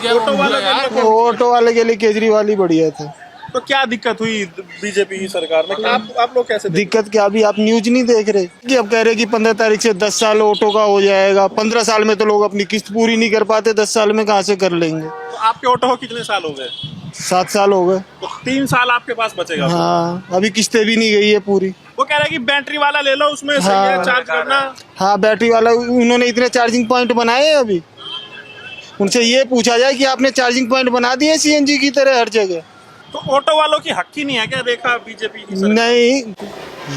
Auto वाले के लिए केजरीवाल ही बढ़िया थे। तो क्या दिक्कत हुई बीजेपी की सरकार में? आप लोग कैसे देख दिक्कत क्या, अभी आप न्यूज नहीं देख रहे कि अब कह रहे कि 15 तारीख से 10 साल ऑटो का हो जाएगा। 15 साल में तो लोग अपनी किस्त पूरी नहीं कर पाते, 10 साल में कहाँ से कर लेंगे। तो आपके ऑटो को कितने साल हो गए? 7 साल हो गए। तो 3 साल आपके पास बचेगा। हाँ, अभी किस्तें भी नहीं गई है पूरी। वो कह रहे हैं कि बैटरी वाला ले लो, उसमें सही है चार्ज करना। हाँ, बैटरी वाला, उन्होंने इतने चार्जिंग पॉइंट बनाए हैं। अभी उनसे ये पूछा जाए कि आपने चार्जिंग पॉइंट बना दिए सीएनजी की तरह हर जगह। तो ऑटो वालों की हक ही नहीं है क्या? देखा बीजेपी की सरकार? नहीं,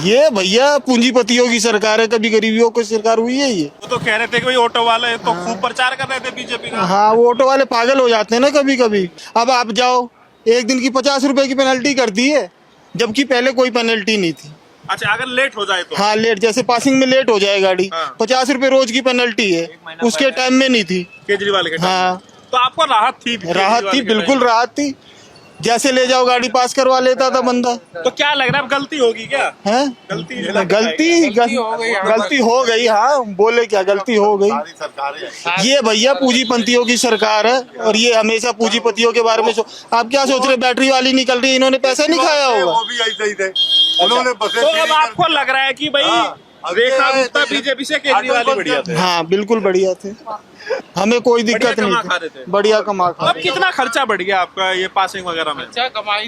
ये भैया पूंजीपतियों की सरकार है, कभी गरीबियों की सरकार हुई है ये। वो तो कह रहे थे कि भाई ऑटो वाले तो खूब प्रचार कर रहे थे बीजेपी का। हाँ, वो ऑटो वाले पागल हो जाते हैं ना कभी कभी। अब आप जाओ, एक दिन की 50 रुपए की पेनल्टी कर दी है, जबकि पहले कोई पेनल्टी नहीं थी। अच्छा, अगर लेट हो जाए तो? हाँ, लेट, जैसे पासिंग में लेट हो जाए गाड़ी, हाँ। 50 रुपए रोज की पेनल्टी है, उसके टाइम में नहीं थी केजरीवाल के टाइम में। हाँ, तो आपको राहत थी? राहत थी, बिल्कुल राहत थी। जैसे ले जाओ गाड़ी पास करवा लेता था बंदा। तो क्या लग रहा है, अब गलती होगी क्या? है गलती हो गई। हाँ, बोले क्या, गलती हो गई। ये भैया पूंजीपतियों की सरकार है, और ये हमेशा पूंजीपतियों के बारे में आप क्या सोच रहे? बैटरी वाली निकल रही है, इन्होंने पैसा नहीं खाया होगा। वो भी ऐसे ही थे, उन्होंने बसें तो फ्री अब आपको लग रहा है कि भाई रेखा गुप्ता बीजेपी से केजरीवाल ही बढ़िया थे? हाँ, बिल्कुल बढ़िया थे, हमें कोई दिक्कत नहीं थी, बढ़िया कमा खा। अब कितना खर्चा बढ़ गया आपका ये पासिंग वगैरह में? कमा ही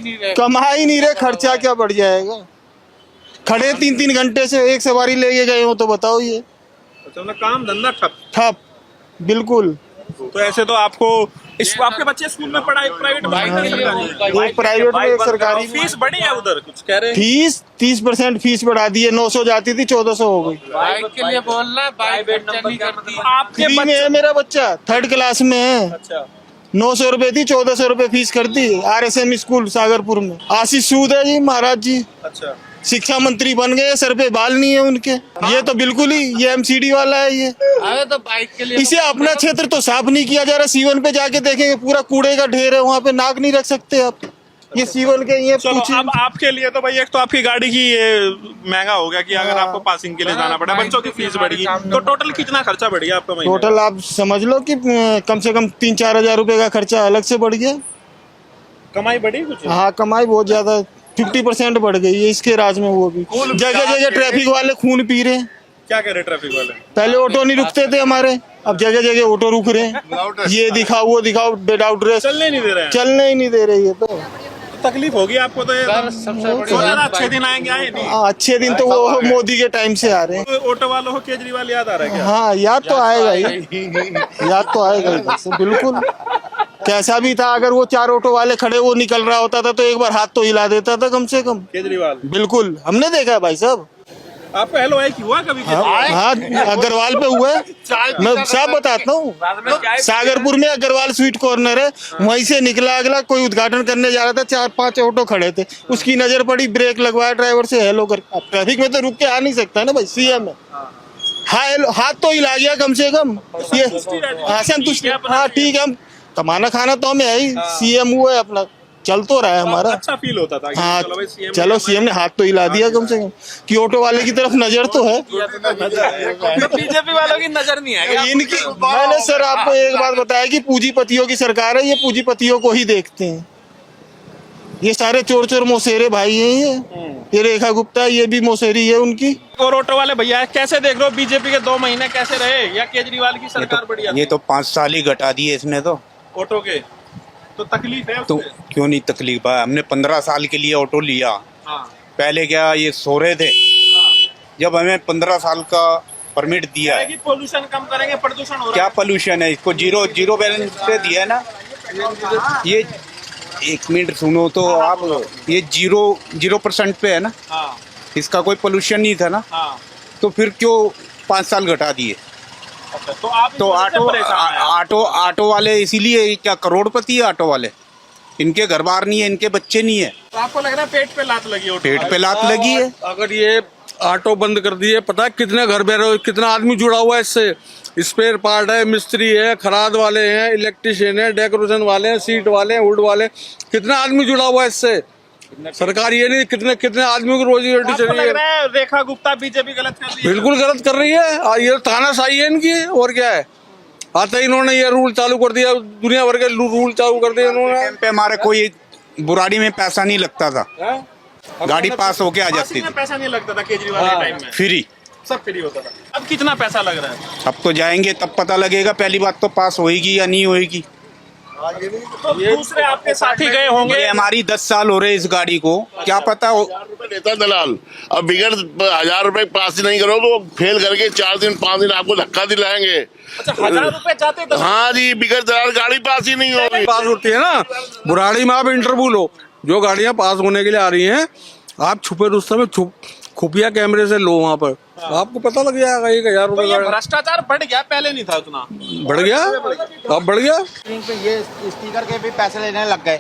नहीं रहे, खर्चा क्या बढ़ जाएगा? खड़े 3-3 घंटे से एक सवारी लेके गए हो तो बताओ ये। अच्छा, मतलब काम धंधा ठप, बिल्कुल। तो ऐसे तो आपको आपके बच्चे स्कूल में पढ़ाई प्राइवेट में? एक प्राइवेट में, एक सरकारी। फीस बढ़ी है उधर, कुछ कह रहे हैं? फीस 30% फीस बढ़ा दी है, 900 जाती थी 1400 हो गई। बाइक के लिए बोलना, बाइक नहीं करती। आपके फ्री में है मेरा बच्चा, 3rd क्लास में है। अच्छा, 900 रुपए थी, 1400 रुपए फीस कर दी। RSM स्कूल सागरपुर में। आशीष सूद है जी महाराज जी, अच्छा। शिक्षा मंत्री बन गए, सर पे बाल नहीं है उनके। ये तो बिल्कुल ही, ये MCD वाला है ये। अरे तो बाइक के लिए इसे अपना क्षेत्र तो साफ नहीं किया जा रहा। सीवन पे जाके देखेंगे, पूरा कूड़े का ढेर है, वहाँ पे नाक नहीं रख सकते आप। ये सीवन के ये चलो, अब आपके लिए तो भाई एक तो आपकी गाड़ी की ये महंगा हो गया कि अगर आपको पासिंग के लिए जाना पड़ा, बच्चों की फीस बढ़ी, तो टोटल कितना खर्चा बढ़ गया आपका महीने? टोटल आप समझ लो कि कम से कम 3-4 हजार रुपए का खर्चा अलग से बढ़ गया। कमाई बढ़ी कुछ? हाँ, कमाई बहुत ज्यादा, 50% बढ़ गई है इसके राज में। वो भी जगह जगह ट्रैफिक वाले खून पी रहे हैं। क्या कह रहे ट्रैफिक वाले? पहले ऑटो नहीं रुकते थे हमारे, अब जगह जगह ऑटो रुक रहे हैं। ये दिखाओ, वो दिखाओ, विदाउट ड्रेस चलने नहीं दे रहे हैं। चलने ही नहीं दे रही है। तो तकलीफ होगी आपको तो ये। अच्छे दिन आएंगे, आए नहीं? अच्छे दिन तो वो मोदी के टाइम से आ रहे हैं। तो ऑटो वालों को केजरीवाल याद आ रहा है क्या? हाँ, याद तो आएगा ही, याद तो आएगा ही, बिल्कुल। कैसा भी था, अगर वो 4 ऑटो वाले खड़े वो निकल रहा होता था तो एक बार हाथ तो हिला देता था कम से कम केजरीवाल। बिल्कुल, हमने देखा है भाई साहब। आपको LOI की हुआ कभी? हाँ, अग्रवाल पे हुआ है। मैं सब बताता हूँ। सागरपुर में अग्रवाल स्वीट कॉर्नर है, वहीं से निकला, अगला कोई उद्घाटन करने जा रहा था, 4-5 ऑटो खड़े थे, उसकी नजर पड़ी, ब्रेक लगवाया, ड्राइवर से हेलो कर। अब ट्रैफिक में तो रुक के आ नहीं सकता ना भाई, CM है। हाँ, हाथ तो हिला गया कम से कम। ये हाँ, संतुष्ट। हाँ, ठीक है, हम कमाना खाना तो हमें है ही। CM हुआ है अपना, चल तो रहा है हमारा। अच्छा फील होता था कि हाँ, चलो CM ने हाथ तो हिला दिया कम से कम, कि ऑटो वाले की तरफ नजर तो है। बीजेपी वालों की नजर नहीं है इनकी, मैंने सर आपको एक बात बताया कि पूंजीपतियों की सरकार है, ये पूंजीपतियों को ही देखते हैं। ये सारे चोर चोर मोसेरे भाई हैं। ये रेखा गुप्ता, ये भी मोसेरी है उनकी। और ऑटो वाले भैया कैसे देख रहे हो, बीजेपी के 2 महीने कैसे रहे, या केजरीवाल की सरकार बढ़िया? ये तो 5 साल ही घटा दिए इसने तो। ऑटो के तो तकलीफ है तो उससे? क्यों नहीं तकलीफ है, हमने 15 साल के लिए ऑटो लिया। हाँ। पहले क्या ये सो रहे थे, जब हमें 15 साल का परमिट दिया है। पोल्यूशन कम करेंगे, प्रदूषण हो रहा है। क्या पोल्यूशन है, इसको जीरो बैलेंस पे दिया है ना। ये 1 मिनट सुनो तो आप, ये 0% पे है ना। हाँ। इसका कोई पोल्यूशन नहीं था ना। हाँ। तो फिर क्यों 5 साल घटा दिए? अच्छा, तो आप तो ऑटो वाले इसीलिए क्या करोड़पति है ऑटो वाले, इनके घर बार नहीं है, इनके बच्चे नहीं है। तो आपको लग रहा है पेट पे लात लगी? पेट पे लात लगी है। अगर ये ऑटो बंद कर दिए, पता है कितने घर बेरोजगार, कितना आदमी जुड़ा हुआ है इससे। स्पेयर पार्ट है, मिस्त्री है, खराद वाले हैं, इलेक्ट्रिशियन है, डेकोरेशन वाले हैं, सीट वाले हैं, वुड वाले, कितना आदमी जुड़ा हुआ है इससे। सरकार ये नहीं, कितने कितने आदमियों की रोजी रोटी चल रही है। रेखा गुप्ता बीजेपी गलत कर रही है? बिल्कुल गलत कर रही है, ये तानाशाही है इनकी, और क्या है। आते ही इन्होंने ये रूल चालू कर दिया, दुनिया भर के रूल चालू कर दिए इन्होंने। पे हमारे कोई बुराड़ी में पैसा नहीं लगता था, गाड़ी पास होके आ जाती थी, पैसा नहीं लगता था केजरीवाल के टाइम में, फ्री सब फ्री होता था। अब कितना पैसा लग रहा है? अब तो जाएंगे तब पता लगेगा, पहली बात तो पास होएगी या नहीं होएगी। तो दूसरे आपके साथी गए होंगे। ये हमारी 10 साल हो रहे इस गाड़ी को, क्या पता हो। लेता दलाल, अब बिगड़ 1000 रुपए पास नहीं करो तो फेल करके 4 दिन 5 दिन आपको धक्का दिलाएंगे। अच्छा, 1000 रुपए जाते तो हाँ जी, बिगड़ दलाल गाड़ी पास ही नहीं होगी। पास होती है ना, बुराड़ी में आप इंटरव्यू लो, जो गाड़ियां पास होने के लिए आ रही हैं, आप छुपे रुस्तम में खुफिया कैमरे से लो, वहाँ पर आपको पता लग जाएगा 1000 तो रुपए ये का। भ्रष्टाचार बढ़ गया, पहले नहीं था उतना। बढ़ गया, अब बढ़ गया। ये स्टिकर के भी पैसे लेने लग गए,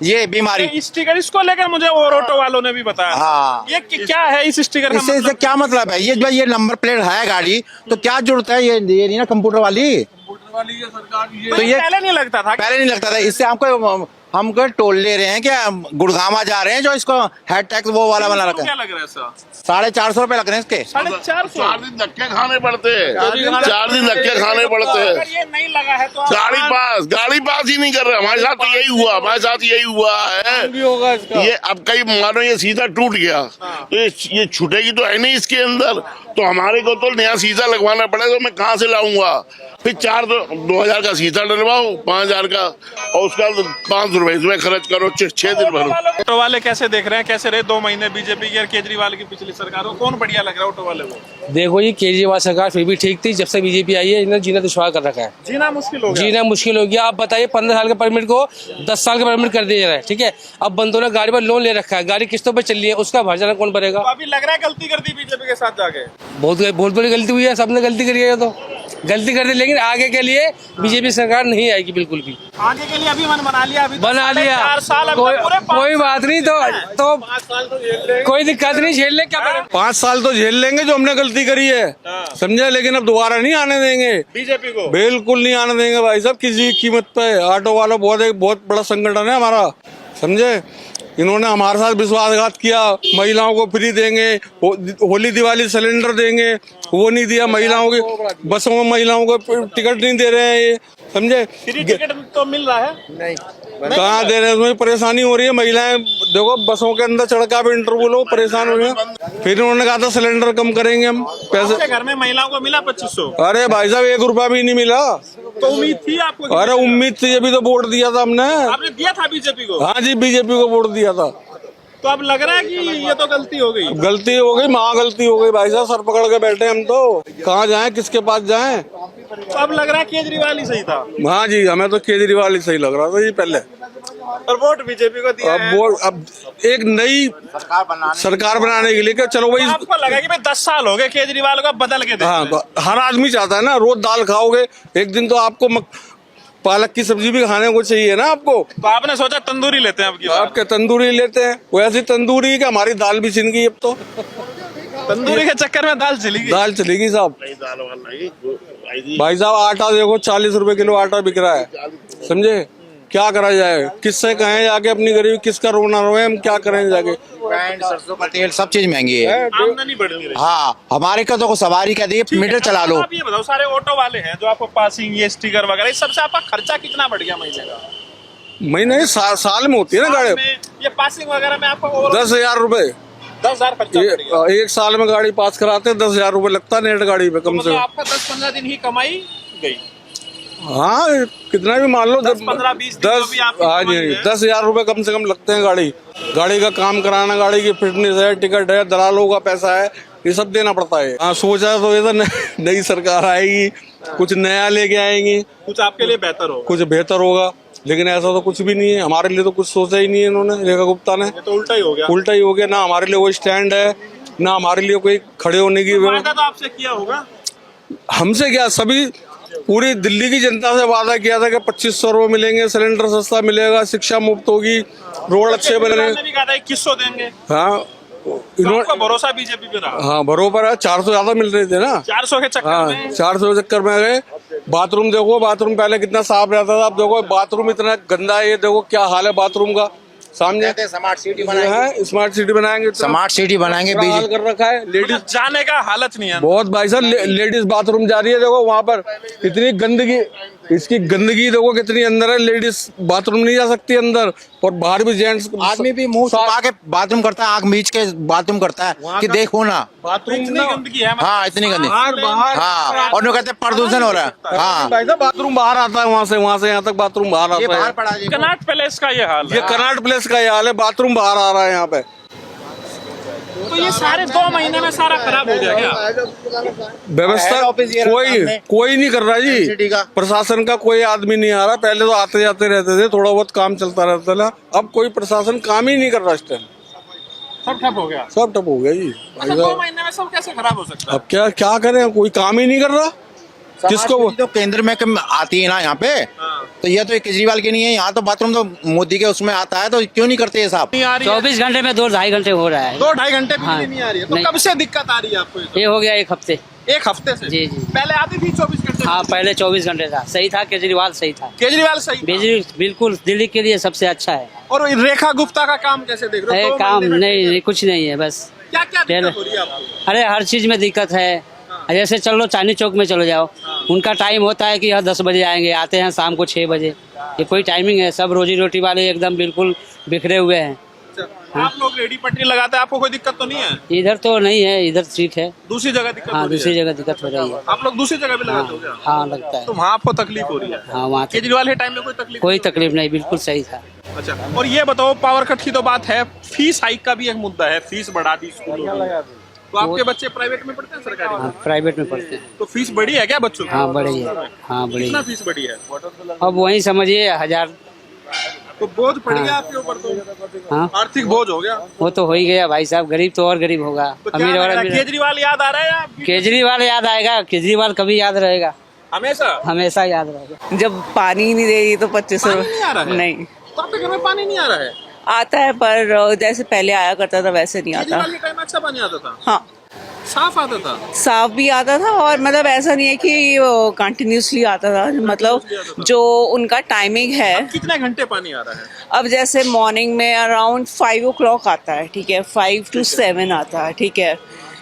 ये बीमारी। ये स्टिकर, इसको लेकर मुझे और ऑटो वालों ने भी बताया। हाँ। ये क्या है इस स्टिकर का? इससे क्या मतलब है? ये जो ये नंबर प्लेट है गाड़ी, तो क्या जरूरत है? ये नहीं ना कंप्यूटर वाली, तो ये पहले नहीं लगता था। पहले नहीं लगता था। इससे हमको टोल ले रहे हैं क्या? गुड़गामा जा रहे हैं जो इसको हेड टैक्स वो वाला बना रखा क्या है। लग रहा है सर? 450 रुपए लग रहे हैं इसके। 450। 4 दिन धक्के खाने पड़ते हैं, 4 दिन धक्के खाने पड़ते हैं। अगर ये नहीं लगा है तो गाड़ी पास ही नहीं कर रहे। हमारे साथ तो यही हुआ, है। होगा इसका। ये अब कहीं मानो ये सीधा टूट गया तो ये छूटेगी तो है नहीं इसके अंदर, तो हमारे को तो नया शीशा लगवाना पड़ेगा। तो मैं कहाँ से लाऊंगा? फिर 2,000 का शीशा डलवाओ, 5,000 का, और उसका 500 रुपए इसमें खर्च करो, 6 दिन भरो। ऑटो वाले कैसे देख रहे हैं, कैसे रहे 2 महीने बीजेपी की और केजरीवाल की पिछली सरकार को? कौन बढ़िया लग रहा है ऑटो वाले को? देखो ये केजरीवाल सरकार फिर भी ठीक थी, जब से बीजेपी आई है इन्होंने जीना दुश्वार कर रखा है, जीना मुश्किल हो गया। जीना मुश्किल हो गया। आप बताइए 15 साल के परमिट को 10 साल का परमिट कर दिया जा रहा है, ठीक है। अब बंदों ने गाड़ी पर लोन ले रखा है, गाड़ी किस्तों पर चल रही है, उसका भरजाना कौन भरेगा? तो अभी लग रहा है गलती कर दी बीजेपी के साथ जाके। बहुत बड़ी गलती हुई है, सबने गलती करी है, तो गलती कर दी। लेकिन आगे के लिए बीजेपी सरकार नहीं आएगी बिल्कुल भी। आगे के लिए अभी मन बना लिया, अभी बना लिया, 4 साल कोई बात नहीं, तो कोई दिक्कत नहीं, झेल ले, क्या करें। 5 साल तो झेल लेंगे जो हमने गलती करी है, समझे। लेकिन अब दोबारा नहीं आने देंगे, बीजेपी को बिल्कुल नहीं आने देंगे भाई साहब, किसी कीमत पे। ऑटो वाला बहुत बड़ा संगठन है हमारा, समझे। इन्होंने हमारे साथ विश्वासघात किया, महिलाओं को फ्री देंगे, होली दिवाली सिलेंडर देंगे, वो नहीं दिया। महिलाओं की बसों में महिलाओं को टिकट नहीं दे रहे हैं, ये समझे। फ्री टिकट तो मिल रहा है, नहीं कहाँ दे रहे हैं, उसमें परेशानी हो रही है। महिलाएं देखो बसों के अंदर चढ़ के आप इंटरव्यू लो, परेशान हो रहे हैं। फिर उन्होंने कहा था सिलेंडर कम करेंगे हम पैसे। आपके घर में महिलाओं को मिला 2500? अरे भाई साहब 1 रुपया भी नहीं मिला। तो उम्मीद थी आपको? अरे उम्मीद थी, अभी तो वोट दिया था हमने। आपने दिया था बीजेपी को? हाँ जी, बीजेपी को वोट दिया था। तो अब लग रहा है कि ये तो गलती हो गई। गलती हो गई, महा गलती हो गई भाई साहब, सर पकड़ के बैठे हम तो। कहाँ जाएं, किसके पास जाएं? तो अब लग रहा है केजरीवाल ही सही था। हाँ जी, हमें तो केजरीवाल ही सही लग रहा था जी पहले। और वोट बीजेपी को दिया है। अब एक नई सरकार बनाने के लिए क्या, चलो भाई। आपको लगा कि भाई 10 साल हो गए केजरीवाल को, बदल के हाँ, तो हर आदमी चाहता है ना, रोज दाल खाओगे, एक दिन तो आपको पालक की सब्जी भी खाने को चाहिए ना आपको। तो आपने सोचा तंदूरी लेते हैं? आपके तंदूरी लेते हैं, वैसी तंदूरी कि हमारी दाल भी छिन गई अब तो। तंदूरी के चक्कर में दाल चलेगी साहब। भाई साहब आटा देखो 40 रुपए किलो आटा बिक रहा है, समझे। क्या करा जाए, किससे कहें जाके अपनी गरीबी, किसका रोना रोए, हम क्या करें जाके। सरसों का तेल सब चीज महंगी है। आमदनी बढ़ रही है। हाँ, हमारे का तो सवारी का दिए मीटर चला लो। आप ये बताओ, सारे ऑटो वाले हैं जो आपको पासिंग, ये स्टिकर वगैरह, इस सबसे आपका खर्चा कितना बढ़ गया महीने का? महीने साल में होती है ना गाड़ी। ये पासिंग वगैरह में आपको 10,000 रुपए 10,000 खर्चा बढ़ गया। एक साल में गाड़ी पास कराते हैं, 10,000 रुपए लगता है नेट गाड़ी पे कम से कम। आपका 10-15 दिन ही कमाई गई। हाँ, कितना भी मान लो 10-15-20 हाँ जी, 10,000 रुपए कम से कम लगते हैं। गाड़ी का काम कराना, गाड़ी की फिटनेस है, टिकट है, दलालों का पैसा है, ये सब देना पड़ता है। हाँ, सोचा तो ये नई सरकार आएगी, कुछ नया लेके आएंगी, कुछ आपके लिए बेहतर होगा, कुछ बेहतर होगा। लेकिन ऐसा तो कुछ भी नहीं है, हमारे लिए तो कुछ सोचा ही नहीं है इन्होंने, रेखा गुप्ता ने। तो उल्टा ही हो गया। उल्टा ही हो गया, ना हमारे लिए कोई स्टैंड है, ना हमारे लिए कोई खड़े होने की। वादा तो आपसे किया होगा। हमसे क्या, सभी पूरी दिल्ली की जनता से वादा किया था कि 2500 रुपए मिलेंगे, सिलेंडर सस्ता मिलेगा, शिक्षा मुफ्त होगी, रोड अच्छे बनेंगे। 2100 देंगे। हाँ, इन्होंने भरोसा बीजेपी पे रहा। हाँ, बरोबर है। 400 ज्यादा मिल रहे थे ना, 400 के चक्कर में। 400 के चक्कर में गए। बाथरूम देखो, बाथरूम पहले कितना साफ रहता था, अब देखो बाथरूम इतना गंदा है। ये देखो क्या हाल है बाथरूम का, समझे? स्मार्ट सिटी बनाएंगे, स्मार्ट सिटी बनाएंगे, स्मार्ट सिटी बनाएंगे। बुरा हाल कर रखा है लेडीज, मतलब जाने का हालत नहीं है। बहुत भाई साहब लेडीज बाथरूम जा रही है, देखो वहां पर इतनी गंदगी, इसकी गंदगी देखो कितनी अंदर है, लेडीज बाथरूम नहीं जा सकती अंदर, और बाहर भी जेंट्स, आदमी भी मुंह छुपा के बाथरूम करता है, आंख मीच के बाथरूम करता है कि देखो ना। बाथरूम इतनी गंदगी है, हाँ, इतनी गंदी। बाहर हाँ, और वो कहते हैं प्रदूषण हो रहा है। हाँ, भाई साहब बाथरूम बाहर आता है, वहां से यहाँ तक बाथरूम बाहर ये आता बाहर है। पड़ा है। कनाट पैलेस का ये हाल ये है। कनाट प्लेस का ये हाल है, बाथरूम बाहर आ रहा है यहाँ पे। तो ये सारे 2 महीने में सारा खराब हो गया क्या? व्यवस्था हेड ऑफिस ये रखा हमने। कोई नहीं कर रहा जी, सिटी का। प्रशासन का कोई आदमी नहीं आ रहा। पहले तो आते जाते रहते थे, थोड़ा बहुत काम चलता रहता था, अब कोई प्रशासन काम ही नहीं कर रहा इस टाइम, सब ठप हो गया। सब ठप हो गया जी। अच्छा, 2 महीने में सब कैसे खराब हो सकता है? अब क्या क्या करें, कोई काम ही नहीं कर रहा। किसको स्मार्ट सिटी तो केंद्र में कम आती है ना यहाँ पे, तो ये तो एक केजरीवाल की नहीं है। यहाँ तो बाथरूम तो मोदी के उसमें आता है, तो क्यों नहीं करते ये साहब? नहीं आ रही है, 24 घंटे में 2-2.5 घंटे हो रहा है। 2-2.5 घंटे बिजली हाँ, नहीं आ रही है। तो नहीं। कब से दिक्कत आ रही है आपको? ये हो गया 1 हफ्ते। 1 हफ्ते से? जी, जी। पहले आती थी 24 घंटे? हाँ, पहले 24 घंटे था, सही था, केजरीवाल सही था। केजरीवाल सही था। बिजली बिल्कुल दिल्ली के लिए सबसे अच्छा है। और रेखा गुप्ता का काम कैसे देख रहे हो? 2 काम महीने में नहीं, कुछ नहीं है बस। क्या क्या पहले- दिक्कत हो रही है आपको? अरे हर चीज में दिक्कत है। जैसे चलो चांदनी चौक में चलो जाओ, उनका टाइम होता है कि यहाँ 10 बजे आएंगे, आते हैं शाम को 6 बजे। ये कोई टाइमिंग है? सब रोजी रोटी वाले एकदम बिल्कुल बिखरे हुए हैं। अच्छा, आप लोग रेडी पटरी लगाते हैं, आपको कोई दिक्कत तो नहीं है? इधर तो नहीं है, इधर ठीक है। दूसरी जगह दिक्कत हो हाँ, रही दूसरी है? जगह दिक्कत हो रही है। आप लोग दूसरी जगह भी लगाते हो क्या? हाँ, लगता है। तो वहाँ आपको तकलीफ हो रही है? हाँ, वहाँ केजरीवाल के टाइम में कोई तकलीफ? कोई तकलीफ नहीं, बिल्कुल सही था। अच्छा, और ये बताओ, पावर कट की तो बात है, फीस हाइक का भी एक मुद्दा है, फीस बढ़ा दी स्कूलों में। तो आपके बच्चे प्राइवेट में पढ़ते हैं सरकारी में? हाँ, प्राइवेट में पढ़ते हैं। तो फीस बढ़ी है क्या बच्चों की? हाँ, बड़ी है। हाँ, बड़ी कितना है। फीस बढ़ी है? अब वही समझिए 1000। तो बोझ पड़ गया आपके ऊपर, तो हाँ, आर्थिक बोझ हो गया। वो तो हो ही गया भाई साहब, गरीब तो और गरीब होगा। तो क्या अमीर लग और रहा है, अमीर। केजरीवाल याद आ रहा है या केजरीवाल याद आएगा, केजरीवाल कभी याद रहेगा, हमेशा? हमेशा याद रहेगा। जब पानी ही नहीं दे रही तो 2500 पानी नहीं आ रहा है? नहीं तो आपके घर में पानी नहीं आ रहा है? आता है, पर जैसे पहले आया करता था वैसे नहीं आता। केजरीवाल के टाइम में अच्छा पानी आता था? हाँ, साफ आता था? साफ भी आता था, और मतलब ऐसा नहीं है कि कंटिन्यूसली आता था, मतलब जो उनका टाइमिंग है। कितने घंटे पानी आ रहा है? अब जैसे मॉर्निंग में अराउंड 5 o'clock आता है, ठीक है, 5 to 7 आता है, ठीक है।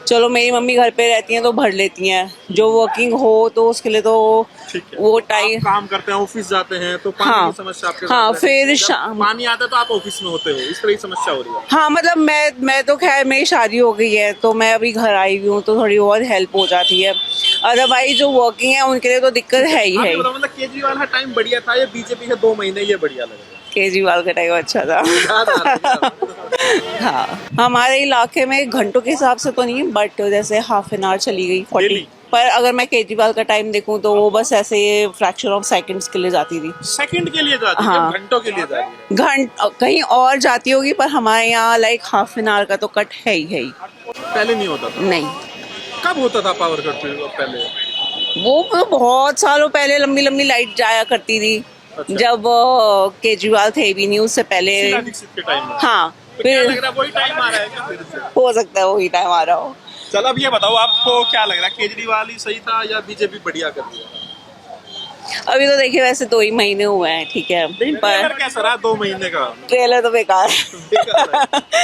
चलो मेरी मम्मी घर पे रहती हैं तो भर लेती हैं, जो वर्किंग हो तो उसके लिए तो वो टाइम। आप काम करते हैं, ऑफिस जाते हैं, तो पानी हाँ, की समस्या आपके हाँ, साथ है। फिर जब शाम। पानी आता है तो आप ऑफिस में होते हो, इस तरह की समस्या हो रही है? हाँ, मतलब मैं तो खैर मेरी शादी हो गई है, तो मैं अभी घर आई हुई हूँ, तो थोड़ी और हेल्प हो जाती है। अदरवाइज जो वर्किंग है उनके लिए तो दिक्कत है ही आप है। ये बताओ, मतलब केजरीवाल का टाइम बढ़िया था या बीजेपी के 2 महीने ये बढ़िया लगे? केजरीवाल का टाइम अच्छा था। याद आ रहा है? हाँ, हमारे इलाके में घंटों के हिसाब से तो नहीं, बट जैसे हाफ एन आवर चली गई 40। Daily? पर अगर मैं केजरीवाल का टाइम देखूं तो वो बस ऐसे फ्रैक्शन ऑफ सेकंड्स के लिए जाती थी। सेकंड के लिए जाती है, हाँ। घंटों के लिए जाती है? कहीं और जाती होगी, पर हमारे यहाँ लाइक हाफ एन आवर का तो कट है ही। पहले नहीं होता था? नहीं, कब होता था पावर कट पहले? वो बहुत सालों पहले लंबी लंबी लाइट जाया करती थी। अच्छा। जब केजरीवाल थे भी नहीं, उससे पहले। शीला दीक्षित के टाइम में? हाँ, तो क्या फिर लग रहा है वही टाइम आ रहा है क्या फिर से? हो सकता है वही टाइम आ रहा हो। चलो अब ये बताओ, आपको क्या लग रहा है, केजरीवाल ही सही था या बीजेपी बढ़िया कर दिया? अभी तो देखिए वैसे 2 ही महीने हुए हैं, ठीक है, पर ट्रेलर कैसा रहा 2 महीने का? ट्रेलर तो बेकार। बेकार है।